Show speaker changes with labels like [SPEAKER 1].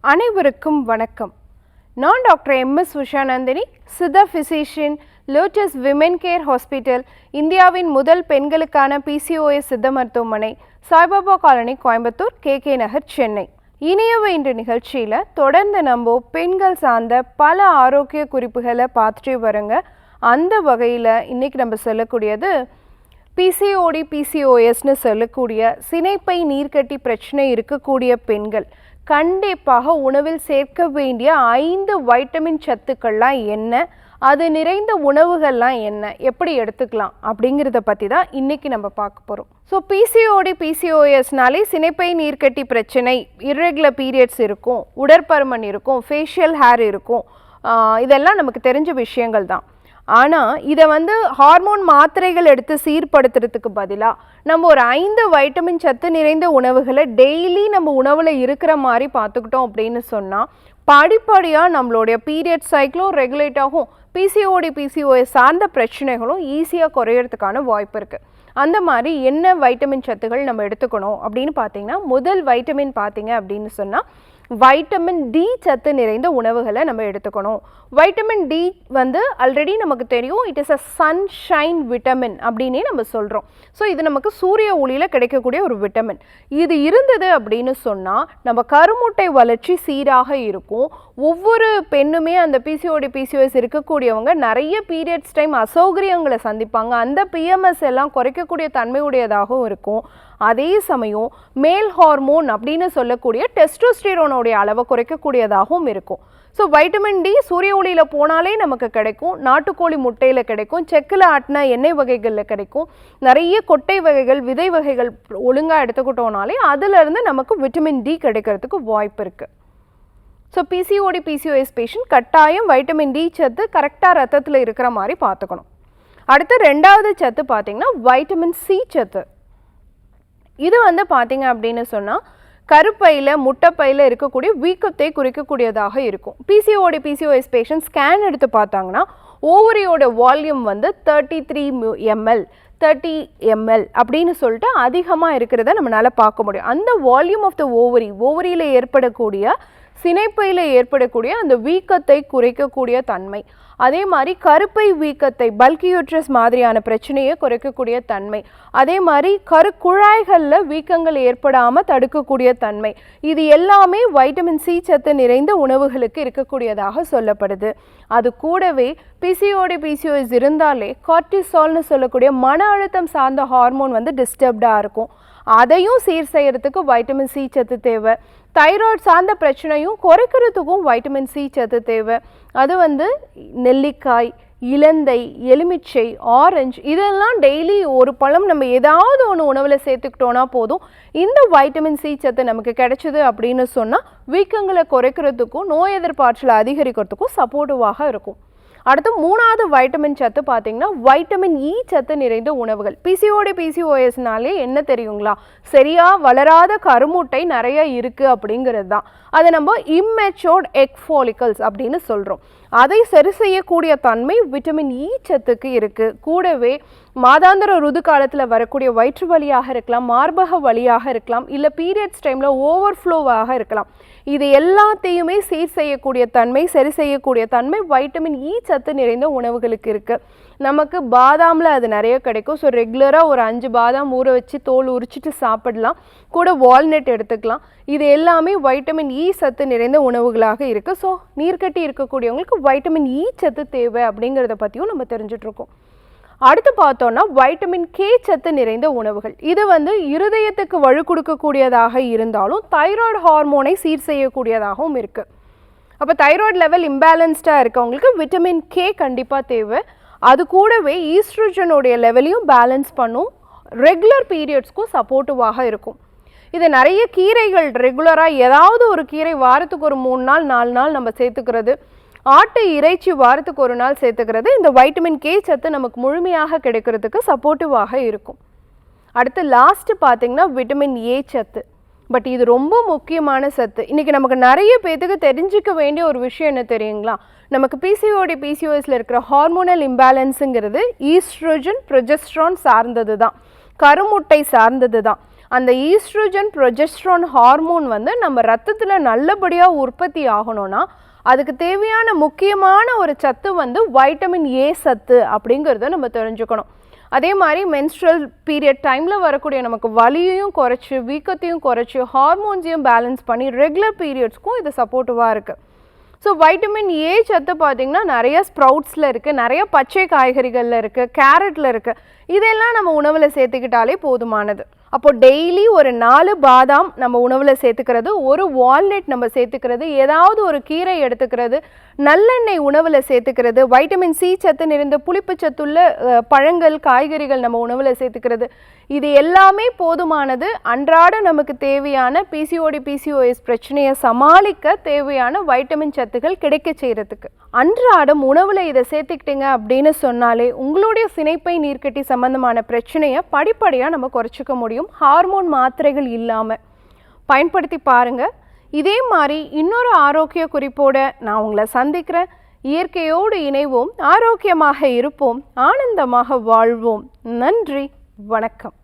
[SPEAKER 1] அனைவருக்கும் வணக்கம். நான் doctor MS. Usha Nandini, Siddha physician, lotus women care hospital, இந்தியாவின் முதல் பெண்களுக்கான PCOS சித்த மருத்துவமனை, சாய்பாபா காலனி, கோயம்புத்தூர், KK நகர், சென்னை. இனியவை இன்று நிகழ்ச்சியில் தொடர்ந்து நம்ம பெண்கள் சார்ந்த பல ஆரோக்கிய குறிப்புகளை பார்த்துட்டே வரங்க. அந்த வகையில் இன்றைக்கி நம்ம சொல்லக்கூடியது PCOSன்னு சொல்லக்கூடிய சினைப்பை நீர்க்கட்டி பிரச்சனை இருக்கக்கூடிய பெண்கள் கண்டிப்பாக உணவில் சேர்க்க வேண்டிய 5 வைட்டமின் சத்துக்கள்லாம் என்ன, அது நிறைந்த உணவுகள்லாம் என்ன, எப்படி எடுத்துக்கலாம் அப்படிங்கிறத பற்றி தான் இன்றைக்கி நம்ம பார்க்க போகிறோம். ஸோ PCOSனாலே சினைப்பை நீர்க்கட்டி பிரச்சனை, இர்ரெகுலர் பீரியட்ஸ் இருக்கும், உடற்பருமன் இருக்கும், ஃபேஷியல் ஹேர் இருக்கும், இதெல்லாம் நமக்கு தெரிஞ்ச விஷயங்கள் தான். ஆனால் இதை ஹார்மோன் மாத்திரைகள் எடுத்து சீர்படுத்துறதுக்கு பதிலாக நம்ம ஒரு 5 வைட்டமின் சத்து நிறைந்த உணவுகளை டெய்லி நம்ம உணவில் இருக்கிற மாதிரி பார்த்துக்கிட்டோம் அப்படின்னு சொன்னால் படிப்படியாக நம்மளுடைய பீரியட் சைக்கிளும் ரெகுலேட் ஆகும், PCOS சார்ந்த பிரச்சனைகளும் ஈஸியாக குறையிறதுக்கான வாய்ப்பு இருக்குது. அந்த மாதிரி என்ன வைட்டமின் சத்துகள் நம்ம எடுத்துக்கணும் அப்படின்னு பார்த்தீங்கன்னா, முதல் வைட்டமின் பார்த்தீங்க அப்படின்னு சொன்னால் வைட்டமின் D சத்து நிறைந்த உணவுகளை நம்ம எடுத்துக்கணும். வைட்டமின் D ஆல்ரெடி நமக்கு தெரியும், it is a sunshine vitamin அப்படின்னே நம்ம சொல்கிறோம். ஸோ இது நமக்கு சூரிய ஒளியில் கிடைக்கக்கூடிய ஒரு விட்டமின். இது இருந்தது அப்படின்னு சொன்னால் நம்ம கருமுட்டை வளர்ச்சி சீராக இருக்கும். ஒவ்வொரு பெண்ணுமே அந்த PCOS இருக்கக்கூடியவங்க நிறைய பீரியட்ஸ் டைம் அசௌகரியங்களை சந்திப்பாங்க. அந்த PMS எல்லாம் குறைக்கக்கூடிய தன்மையுடையதாகவும் இருக்கும். அதே சமயம் மேல் ஹார்மோன் அப்படின்னு சொல்லக்கூடிய டெஸ்டோஸ்டிரோனுடைய அளவை குறைக்கக்கூடியதாகவும் இருக்கும். ஸோ வைட்டமின் D சூரிய ஒளியில் போனாலே நமக்கு கிடைக்கும், நாட்டுக்கோழி முட்டையில் கிடைக்கும், செக்கில் ஆட்டின எண்ணெய் வகைகளில் கிடைக்கும், நிறைய கொட்டை வகைகள், விதை வகைகள் ஒழுங்காக எடுத்துக்கிட்டோம்னாலே அதிலிருந்து நமக்கு விட்டமின் D கிடைக்கிறதுக்கு வாய்ப்பு இருக்குது. ஸோ PCOS பேஷண்ட் கட்டாயம் வைட்டமின் D சத்து கரெக்டாக ரத்தத்தில் இருக்கிற மாதிரி பார்த்துக்கணும். அடுத்து 2வது சத்து பார்த்திங்கன்னா வைட்டமின் C சத்து. இது பார்த்தீங்க அப்படின்னு சொன்னால் கருப்பையில் முட்டைப்பையில் இருக்கக்கூடிய வீக்கத்தை குறிக்கக்கூடியதாக இருக்கும். PCOS பேஷண்ட் ஸ்கேன் எடுத்து பார்த்தாங்கன்னா ஓவரியோட வால்யூம் 33 ml 30 ml அப்படின்னு சொல்லிட்டு அதிகமாக இருக்கிறத நம்மளால் பார்க்க முடியும். அந்த வால்யூம் ஆஃப் த ஓவரியில் ஏற்படக்கூடிய சினைப்பையில் ஏற்படக்கூடிய அந்த வீக்கத்தை குறைக்கக்கூடிய தன்மை, அதே மாதிரி கருப்பை வீக்கத்தை பல்கி யூட்ரஸ் மாதிரியான பிரச்சனையை குறைக்கக்கூடிய தன்மை, அதே மாதிரி கருக்குழாய்களில் வீக்கங்கள் ஏற்படாமல் தடுக்கக்கூடிய தன்மை, இது எல்லாமே வைட்டமின் C சத்து நிறைந்த உணவுகளுக்கு இருக்கக்கூடியதாக சொல்லப்படுது. அது கூடவே PCOS இருந்தாலே கார்டிசால்னு சொல்லக்கூடிய மன அழுத்தம் சார்ந்த ஹார்மோன் டிஸ்டர்ப்டாக இருக்கும். அதையும் சீர் செய்யறதுக்கு வைட்டமின் C சத்து தேவை. தைராய்டு சார்ந்த பிரச்சனையும் குறைக்கிறதுக்கும் வைட்டமின் C சத்து தேவை. அது நெல்லிக்காய், இலந்தை, எலுமிச்சை, ஆரஞ்சு இதெல்லாம் டெய்லி ஒரு பழம் நம்ம ஏதாவது ஒன்று உணவில் சேர்த்துக்கிட்டோன்னா போதும். இந்த வைட்டமின் C சத்து நமக்கு கிடைச்சிது அப்படின்னு சொன்னால் வீக்கங்களை குறைக்கிறதுக்கும் நோய் எதிர்ப்பாற்றலை அதிகரிக்கிறதுக்கும் சப்போர்ட்டிவாக இருக்கும். அடுத்து 3வது வைட்டமின் சத்து பார்த்தீங்கன்னா வைட்டமின் E சத்து நிறைந்த உணவுகள். PCOSனாலே என்ன தெரியுங்களா, சரியாக வளராத கருமுட்டை நிறைய இருக்குது அப்படிங்கிறது தான். அதை நம்ம இம்மெச்சோர்ட் எக் ஃபாலிகல்ஸ் அப்படின்னு சொல்கிறோம். அதை சரி செய்யக்கூடிய தன்மை விட்டமின் E சத்துக்கு இருக்குது. கூடவே மாதாந்திர ருது காலத்தில் வரக்கூடிய வயிற்று வலியாக இருக்கலாம், மார்பக வலியாக இருக்கலாம், இல்லை பீரியட்ஸ் டைமில் ஓவர்ஃப்ளோவாக இருக்கலாம், இது எல்லாத்தையுமே சீர் செய்யக்கூடிய தன்மை, சரி செய்யக்கூடிய தன்மை வைட்டமின் E சத்து நிறைந்த உணவுகளுக்கு இருக்குது. நமக்கு பாதாமில் அது நிறைய கிடைக்கும். ஸோ ரெகுலராக ஒரு 5 பாதாம் ஊற வச்சு தோல் உரிச்சிட்டு சாப்பிடலாம். கூட வால்நட் எடுத்துக்கலாம். இது எல்லாமே வைட்டமின் E சத்து நிறைந்த உணவுகளாக இருக்குது. ஸோ நீர்க்கட்டி இருக்கக்கூடியவங்களுக்கு வைட்டமின் E சத்து தேவை அப்படிங்கிறத பற்றியும் நம்ம தெரிஞ்சிட்ருக்கோம். அடுத்து பார்த்தோன்னா வைட்டமின் K சத்து நிறைந்த உணவுகள். இது இருதயத்துக்கு வலு கொடுக்கக்கூடியதாக இருந்தாலும் தைராய்டு ஹார்மோனை சீர் செய்யக்கூடியதாகவும் இருக்குது. அப்போ தைராய்டு லெவல் இம்பேலன்ஸ்டாக இருக்கவங்களுக்கு விட்டமின் K கண்டிப்பாக தேவை. அது கூடவே ஈஸ்ட்ரோஜனுடைய லெவலையும் பேலன்ஸ் பண்ணும், ரெகுலர் பீரியட்ஸ்க்கும் சப்போர்ட்டிவாக இருக்கும். இது நிறைய கீரைகள் ரெகுலராக ஏதாவது ஒரு கீரை வாரத்துக்கு ஒரு 3 நாள் 4 நாள் நம்ம சேர்த்துக்கிறது, ஆட்டு இறைச்சி வாரத்துக்கு ஒரு நாள் சேர்த்துக்கிறது, இந்த வைட்டமின் K சத்து நமக்கு முழுமையாக கிடைக்கிறதுக்கு சப்போர்ட்டிவாக இருக்கும். அடுத்து லாஸ்ட்டு பார்த்திங்கன்னா விட்டமின் A சத்து. பட் இது ரொம்ப முக்கியமான சத்து. இன்றைக்கி நமக்கு நிறைய பேத்துக்கு தெரிஞ்சிக்க வேண்டிய ஒரு விஷயம் என்ன தெரியுங்களா, நமக்கு PCOSல இருக்கிற ஹார்மோனல் இம்பேலன்ஸுங்கிறது ஈஸ்ட்ரோஜன் ப்ரொஜெஸ்ட்ரான் சார்ந்தது தான், கருமுட்டை சார்ந்தது தான். அந்த ஈஸ்ட்ரோஜன் ப்ரொஜெஸ்ட்ரான் ஹார்மோன் வந்து நம்ம ரத்தத்தில் நல்லபடியாக உற்பத்தி ஆகணும்னா அதுக்கு தேவையான முக்கியமான ஒரு சத்து வந்து வைட்டமின் ஏ சத்து அப்படிங்கிறத நம்ம தெரிஞ்சுக்கணும். அதே மாதிரி மென்ஸ்ட்ரல் பீரியட் டைமில் வரக்கூடிய நமக்கு வலியையும் குறைச்சி வீக்கத்தையும் குறைச்சி ஹார்மோன்ஸையும் பேலன்ஸ் பண்ணி ரெகுலர் பீரியட்ஸ்க்கும் இது சப்போர்ட்டிவாக இருக்குது. ஸோ வைட்டமின் ஏ சத்து பார்த்திங்கன்னா நிறைய ஸ்ப்ரவுட்ஸில் இருக்குது, நிறைய பச்சை காய்கறிகளில் இருக்குது, கேரட்டில் இருக்குது. இதெல்லாம் நம்ம உணவில் சேர்த்துக்கிட்டாலே போதுமானது. அப்போது டெய்லி ஒரு 4 பாதாம் நம்ம உணவில் சேர்த்துக்கிறது, ஒரு வால்நட் நம்ம சேர்த்துக்கிறது, ஏதாவது ஒரு கீரை எடுத்துக்கிறது, நல்லெண்ணெய் உணவில் சேர்த்துக்கிறது, வைட்டமின் சி சத்து நிறைந்த புளிப்பு சத்துள்ள பழங்கள் காய்கறிகள் நம்ம உணவில் சேர்த்துக்கிறது, இது எல்லாமே போதுமானது. அன்றாட நமக்கு தேவையான பிசிஓஎஸ் பிரச்சனையை சமாளிக்க தேவையான வைட்டமின் சத்துக்கள் கிடைக்க செய்கிறதுக்கு அன்றாடம் உணவில் இதை சேர்த்துக்கிட்டீங்க அப்படின்னு சொன்னாலே உங்களுடைய சினைப்பை நீர்க்கட்டி சம்பந்தமான பிரச்சனையை படிப்படியாக நம்ம குறைச்சிக்க முடியும். ஹார்மோன் மாத்திரைகள் இல்லாமல் பயன்படுத்தி பாருங்கள். இதே மாதிரி இன்னொரு ஆரோக்கிய குறிப்போடு நான் உங்களை சந்திக்கிறேன். இயற்கையோடு இணைவோம், ஆரோக்கியமாக இருப்போம், ஆனந்தமாக வாழ்வோம். நன்றி, வணக்கம்.